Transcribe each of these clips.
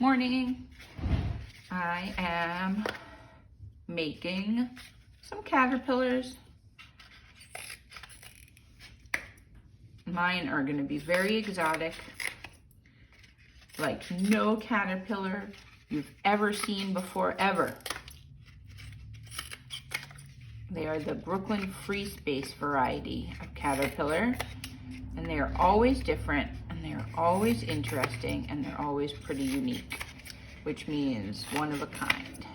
Morning. I am making some caterpillars. Mine are going to be very exotic, like no caterpillar you've ever seen before, ever. They are the Brooklyn Free Space variety of caterpillar, and they are always different, and they are always interesting, and they're always pretty unique, which means one of a kind.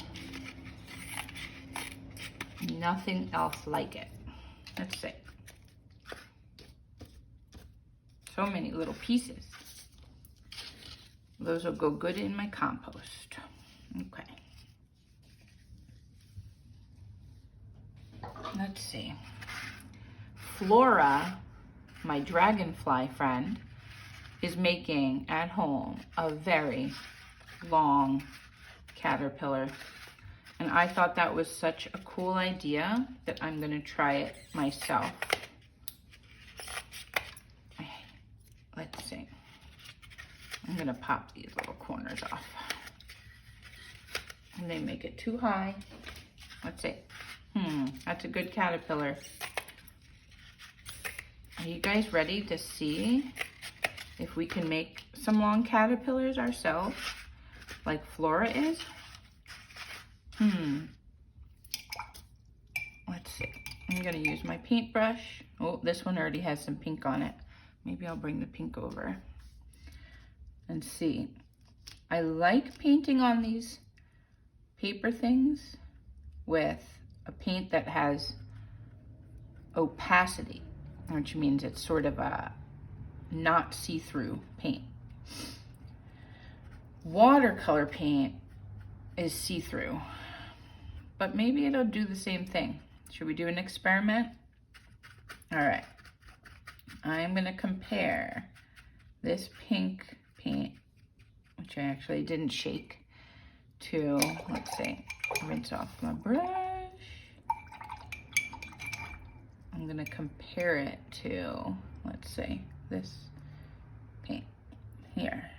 Nothing else like it. Let's see. So many little pieces. Those will go good in my compost. Okay. Let's see. Flora, my dragonfly friend, is making at home a very long caterpillar. And I thought that was such a cool idea that I'm gonna try it myself. Let's see. I'm gonna pop these little corners off. And they make it too high. Let's see. That's a good caterpillar. Are you guys ready to see if we can make some long caterpillars ourselves, like Flora is? Let's see. I'm gonna use my paintbrush. Oh, this one already has some pink on it. Maybe I'll bring the pink over and see. I like painting on these paper things with a paint that has opacity, which means it's sort of a not see-through paint. Watercolor paint is see-through, but maybe it'll do the same thing. Should we do an experiment? All right, I'm gonna compare this pink paint, which I actually didn't shake, to, let's see, rinse off my brush. I'm gonna compare it to, let's see, this paint here,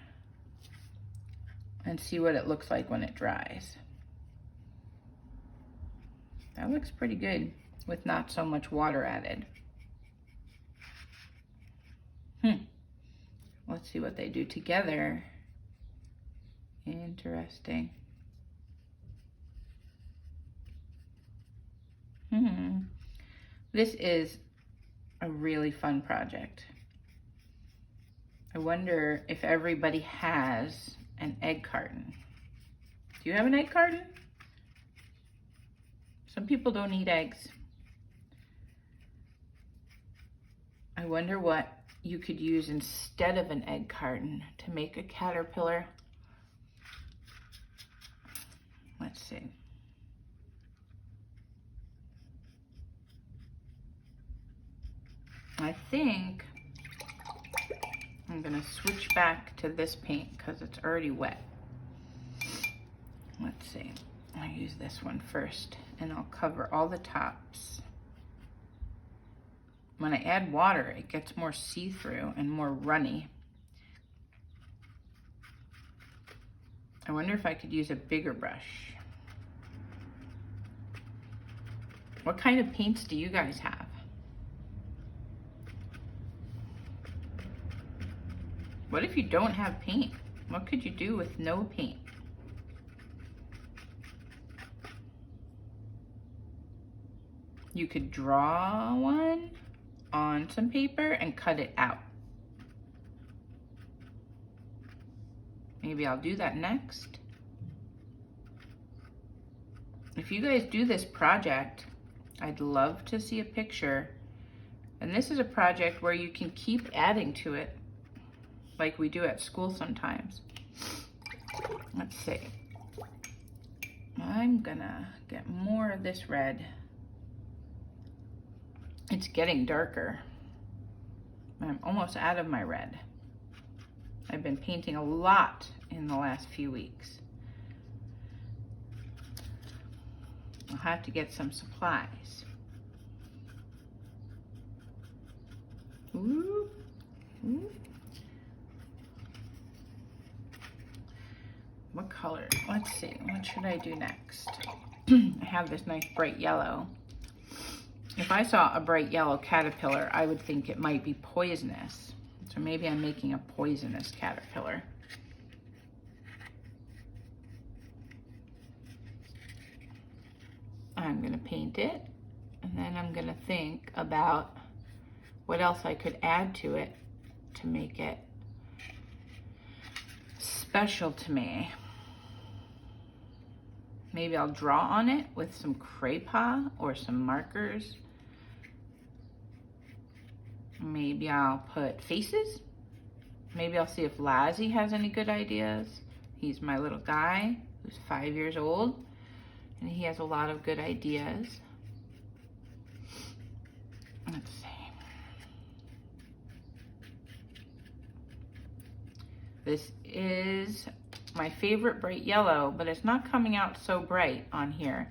and see what it looks like when it dries. That looks pretty good with not so much water added. Let's see what they do together. Interesting. This is a really fun project. I wonder if everybody has an egg carton. Do you have an egg carton? Some people don't eat eggs. I wonder what you could use instead of an egg carton to make a caterpillar. Let's see. I think I'm gonna switch back to this paint because it's already wet. Let's see. I'll use this one first and I'll cover all the tops. When I add water, it gets more see-through and more runny. I wonder if I could use a bigger brush. What kind of paints do you guys have? What if you don't have paint? What could you do with no paint? You could draw one on some paper and cut it out. Maybe I'll do that next. If you guys do this project, I'd love to see a picture. And this is a project where you can keep adding to it, like we do at school sometimes. Let's see. I'm gonna get more of this red. It's getting darker. I'm almost out of my red. I've been painting a lot in the last few weeks. I'll have to get some supplies. Ooh. what color? Let's see, what should I do next? I have this nice bright yellow. If I saw a bright yellow caterpillar, I would think it might be poisonous. So maybe I'm making a poisonous caterpillar. I'm gonna paint it, and then I'm gonna think about what else I could add to it to make it special to me. Maybe I'll draw on it with some Crayon or some markers. Maybe I'll put faces. Maybe I'll see if Lazzy has any good ideas. He's my little guy who's 5 years old, and he has a lot of good ideas. Let's see. This is my favorite bright yellow, but it's not coming out so bright on here.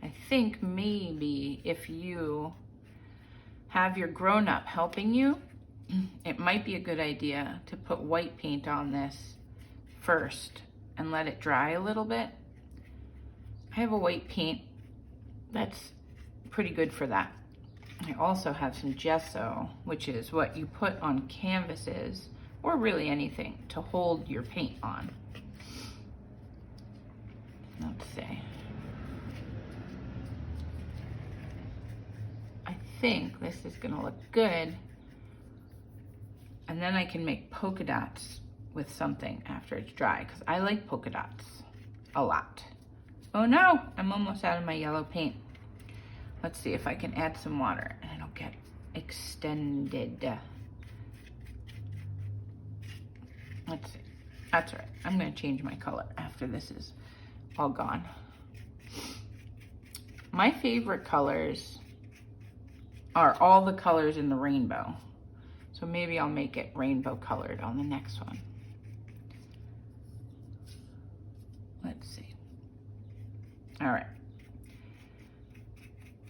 I think maybe if you have your grown-up helping you, it might be a good idea to put white paint on this first and let it dry a little bit. I have a white paint that's pretty good for that. I also have some gesso, which is what you put on canvases, or really anything, to hold your paint on. Let's see. I think this is gonna look good. And then I can make polka dots with something after it's dry, because I like polka dots a lot. Oh no, I'm almost out of my yellow paint. Let's see if I can add some water and it'll get extended. Let's see, that's all right. I'm gonna change my color after this is all gone. My favorite colors are all the colors in the rainbow. So maybe I'll make it rainbow colored on the next one. Let's see. All right.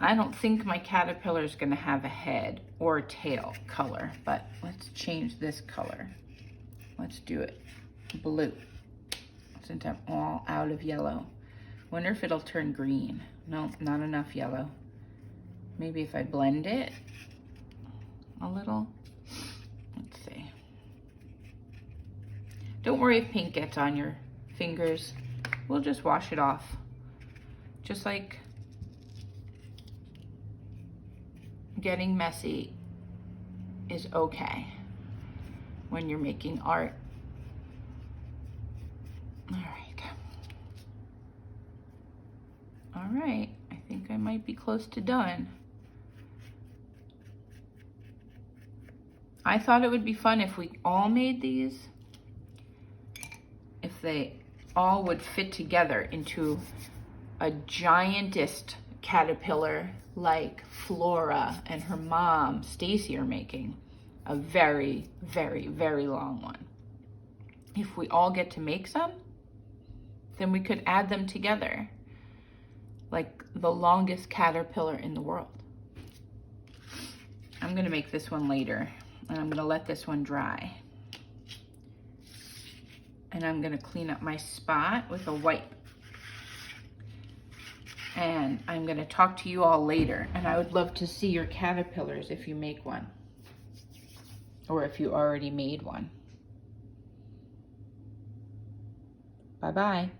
I don't think my caterpillar is gonna have a head or a tail color, but let's change this color. Let's do it blue, since I'm all out of yellow. Wonder if it'll turn green. No, not enough yellow. Maybe if I blend it a little. Let's see. Don't worry if paint gets on your fingers. We'll just wash it off. Just like getting messy is okay when you're making art. All right. All right, I think I might be close to done. I thought it would be fun if we all made these, if they all would fit together into a giantest caterpillar like Flora and her mom, Stacy, are making. A very, very, very long one. If we all get to make some, then we could add them together like the longest caterpillar in the world. I'm gonna make this one later, and I'm gonna let this one dry. And I'm gonna clean up my spot with a wipe. And I'm gonna talk to you all later, and I would love to see your caterpillars if you make one, or if you already made one. Bye-bye.